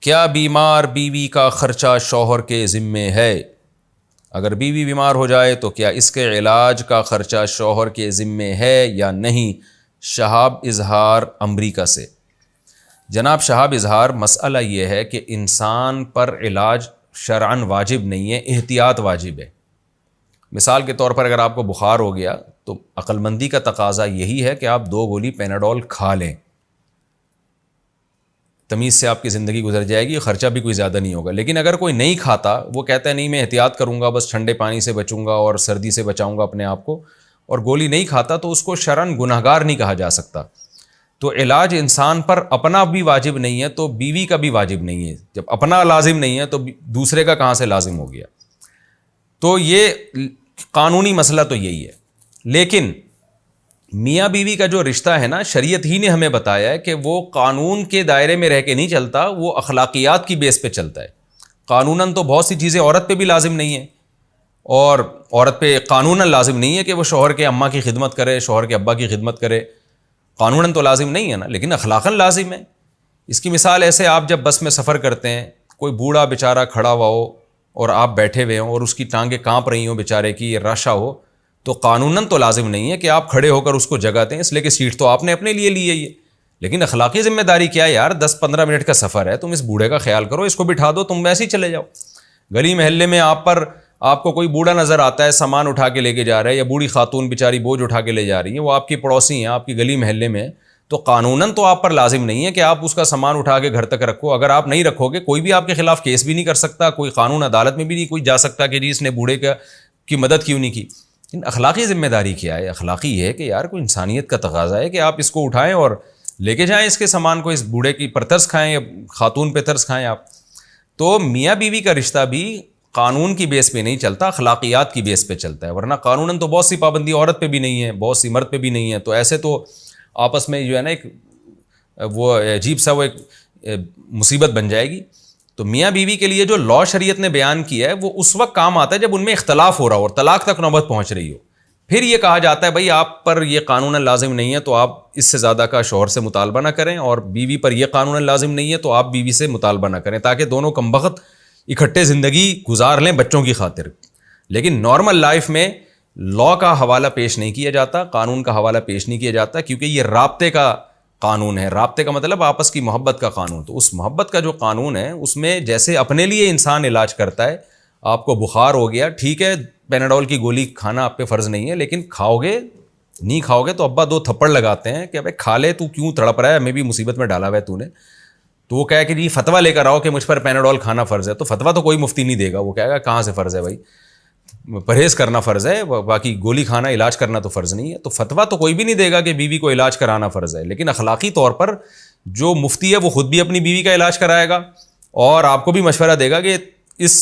کیا بیمار بیوی کا خرچہ شوہر کے ذمے ہے؟ اگر بیوی بیمار ہو جائے تو کیا اس کے علاج کا خرچہ شوہر کے ذمے ہے یا نہیں؟ شہاب اظہار امریکہ سے۔ جناب شہاب اظہار، مسئلہ یہ ہے کہ انسان پر علاج شرعاً واجب نہیں ہے، احتیاط واجب ہے۔ مثال کے طور پر اگر آپ کو بخار ہو گیا تو عقل مندی کا تقاضا یہی ہے کہ آپ 2 گولی پیناڈول کھا لیں، تمیز سے آپ کی زندگی گزر جائے گی، خرچہ بھی کوئی زیادہ نہیں ہوگا۔ لیکن اگر کوئی نہیں کھاتا، وہ کہتا ہے نہیں میں احتیاط کروں گا، بس ٹھنڈے پانی سے بچوں گا اور سردی سے بچاؤں گا اپنے آپ کو، اور گولی نہیں کھاتا، تو اس کو شرعاً گنہگار نہیں کہا جا سکتا۔ تو علاج انسان پر اپنا بھی واجب نہیں ہے تو بیوی کا بھی واجب نہیں ہے۔ جب اپنا لازم نہیں ہے تو دوسرے کا کہاں سے لازم ہو گیا؟ تو یہ قانونی مسئلہ تو یہی ہے۔ لیکن میاں بیوی کا جو رشتہ ہے نا، شریعت ہی نے ہمیں بتایا ہے کہ وہ قانون کے دائرے میں رہ کے نہیں چلتا، وہ اخلاقیات کی بیس پہ چلتا ہے۔ قانوناً تو بہت سی چیزیں عورت پہ بھی لازم نہیں ہیں، اور عورت پہ قانوناً لازم نہیں ہے کہ وہ شوہر کے اماں کی خدمت کرے، شوہر کے ابا کی خدمت کرے، قانوناً تو لازم نہیں ہے نا، لیکن اخلاقاً لازم ہے۔ اس کی مثال ایسے، آپ جب بس میں سفر کرتے ہیں، کوئی بوڑھا بیچارہ کھڑا ہوا ہو اور آپ بیٹھے ہوئے ہوں اور اس کی ٹانگیں کانپ رہی ہوں بیچارے کی، یہ راشا ہو، تو قانوناً تو لازم نہیں ہے کہ آپ کھڑے ہو کر اس کو جگہ دیں، اس لیے کہ سیٹ تو آپ نے اپنے لیے لی ہے یہ۔ لیکن اخلاقی ذمہ داری کیا ہے یار؟ 10-15 منٹ کا سفر ہے، تم اس بوڑھے کا خیال کرو، اس کو بٹھا دو، تم ویسے ہی چلے جاؤ۔ گلی محلے میں آپ کو کوئی بوڑھا نظر آتا ہے، سامان اٹھا کے لے کے جا رہا ہے، یا بوڑھی خاتون بیچاری بوجھ اٹھا کے لے جا رہی ہے، وہ آپ کی پڑوسی ہیں، آپ کی گلی محلے میں، تو قانوناً تو آپ پر لازم نہیں ہے کہ آپ اس کا سامان اٹھا کے گھر تک رکھو۔ اگر آپ نہیں رکھو گے، کوئی بھی آپ کے خلاف کیس بھی نہیں کر سکتا، کوئی قانون عدالت میں بھی نہیں کوئی جا سکتا کہ جی اس نے بوڑھے کی مدد کیوں نہیں کی۔ لیکن اخلاقی ذمہ داری کیا ہے؟ اخلاقی یہ ہے کہ یار کوئی انسانیت کا تقاضا ہے کہ آپ اس کو اٹھائیں اور لے کے جائیں اس کے سامان کو، اس بوڑھے کی پر ترس کھائیں یا خاتون پہ ترس کھائیں آپ۔ تو میاں بیوی کا رشتہ بھی قانون کی بیس پہ نہیں چلتا، اخلاقیات کی بیس پہ چلتا ہے، ورنہ قانوناً تو بہت سی پابندی عورت پہ بھی نہیں ہے، بہت سی مرد پہ بھی نہیں ہے، تو ایسے تو آپس میں جو ہے نا ایک وہ عجیب سا وہ ایک مصیبت بن جائے گی۔ تو میاں بیوی کے لیے جو لاء شریعت نے بیان کیا ہے وہ اس وقت کام آتا ہے جب ان میں اختلاف ہو رہا ہو اور طلاق تک نوبت پہنچ رہی ہو، پھر یہ کہا جاتا ہے بھائی آپ پر یہ قانوناً لازم نہیں ہے تو آپ اس سے زیادہ کا شوہر سے مطالبہ نہ کریں، اور بیوی پر یہ قانوناً لازم نہیں ہے تو آپ بیوی سے مطالبہ نہ کریں، تاکہ دونوں کمبخت اکٹھے زندگی گزار لیں بچوں کی خاطر۔ لیکن نارمل لائف میں لاء کا حوالہ پیش نہیں کیا جاتا، قانون کا حوالہ پیش نہیں کیا جاتا، کیونکہ یہ رابطے کا قانون ہے۔ رابطے کا مطلب آپس کی محبت کا قانون۔ تو اس محبت کا جو قانون ہے اس میں جیسے اپنے لیے انسان علاج کرتا ہے، آپ کو بخار ہو گیا، ٹھیک ہے پیناڈول کی گولی کھانا آپ پہ فرض نہیں ہے، لیکن کھاؤ گے نہیں کھاؤ گے تو ابا 2 تھپڑ لگاتے ہیں کہ ابے کھا لے، تو کیوں تڑپ رہا ہے، ہمیں بھی مصیبت میں ڈالا ہوا ہے تو نے۔ تو وہ کہے کہ جی فتویٰ لے کر آؤ کہ مجھ پر پیناڈول کھانا فرض ہے، تو فتویٰ تو کوئی مفتی نہیں دے گا، وہ کہے گا کہاں سے فرض ہے بھائی، پرہیز کرنا فرض ہے، باقی گولی کھانا علاج کرنا تو فرض نہیں ہے۔ تو فتویٰ تو کوئی بھی نہیں دے گا کہ بیوی کو علاج کرانا فرض ہے، لیکن اخلاقی طور پر جو مفتی ہے وہ خود بھی اپنی بیوی کا علاج کرائے گا اور آپ کو بھی مشورہ دے گا کہ اس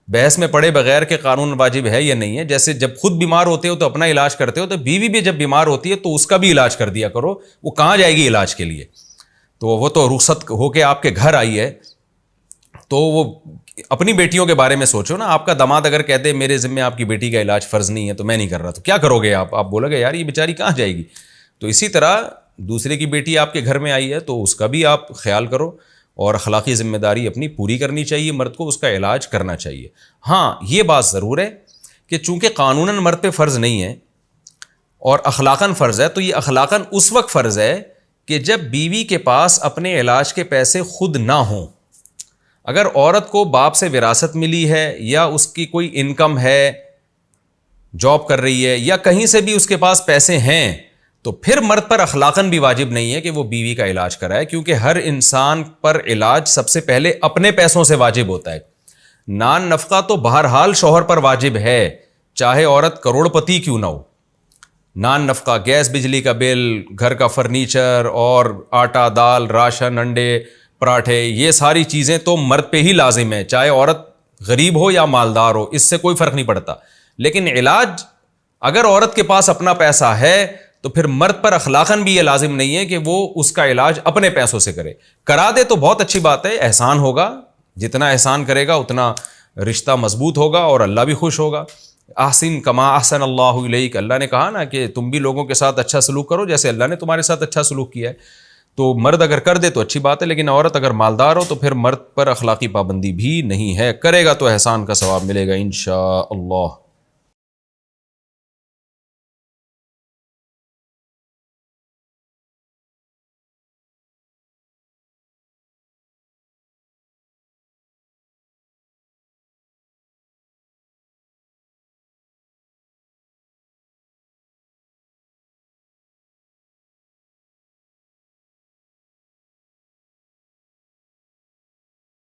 بحث میں پڑے بغیر کہ قانون واجب ہے یا نہیں ہے۔ جیسے جب خود بیمار ہوتے ہو تو اپنا علاج کرتے ہو، تو بیوی بھی جب بیمار ہوتی ہے تو اس کا بھی علاج کر دیا کرو، وہ کہاں جائے گی علاج کے لیے؟ تو وہ تو رخصت ہو کے آپ کے گھر آئی ہے، تو وہ اپنی بیٹیوں کے بارے میں سوچو نا۔ آپ کا داماد اگر کہتے میرے ذمہ آپ کی بیٹی کا علاج فرض نہیں ہے تو میں نہیں کر رہا، تو کیا کرو گے آپ بولو گے یار یہ بیچاری کہاں جائے گی؟ تو اسی طرح دوسرے کی بیٹی آپ کے گھر میں آئی ہے تو اس کا بھی آپ خیال کرو، اور اخلاقی ذمہ داری اپنی پوری کرنی چاہیے، مرد کو اس کا علاج کرنا چاہیے۔ ہاں یہ بات ضرور ہے کہ چونکہ قانوناً مرد پہ فرض نہیں ہے اور اخلاقاً فرض ہے، تو یہ اخلاقاً اس وقت فرض ہے کہ جب بیوی کے پاس اپنے علاج کے پیسے خود نہ ہوں۔ اگر عورت کو باپ سے وراثت ملی ہے یا اس کی کوئی انکم ہے، جاب کر رہی ہے، یا کہیں سے بھی اس کے پاس پیسے ہیں، تو پھر مرد پر اخلاقاً بھی واجب نہیں ہے کہ وہ بیوی کا علاج کرائے، کیونکہ ہر انسان پر علاج سب سے پہلے اپنے پیسوں سے واجب ہوتا ہے۔ نان نفقہ تو بہرحال شوہر پر واجب ہے، چاہے عورت کروڑ پتی کیوں نہ ہو۔ نان نفقہ، گیس بجلی کا بل، گھر کا فرنیچر اور آٹا دال راشن انڈے پراٹھے، یہ ساری چیزیں تو مرد پہ ہی لازم ہے، چاہے عورت غریب ہو یا مالدار ہو، اس سے کوئی فرق نہیں پڑتا۔ لیکن علاج اگر عورت کے پاس اپنا پیسہ ہے تو پھر مرد پر اخلاقاً بھی یہ لازم نہیں ہے کہ وہ اس کا علاج اپنے پیسوں سے کرے۔ کرا دے تو بہت اچھی بات ہے، احسان ہوگا، جتنا احسان کرے گا اتنا رشتہ مضبوط ہوگا اور اللہ بھی خوش ہوگا۔ احسن کما احسن اللہ الیک، اللہ نے کہا نا کہ تم بھی لوگوں کے ساتھ اچھا سلوک کرو جیسے اللہ نے تمہارے ساتھ اچھا سلوک کیا ہے۔ تو مرد اگر کر دے تو اچھی بات ہے، لیکن عورت اگر مالدار ہو تو پھر مرد پر اخلاقی پابندی بھی نہیں ہے، کرے گا تو احسان کا ثواب ملے گا انشاءاللہ۔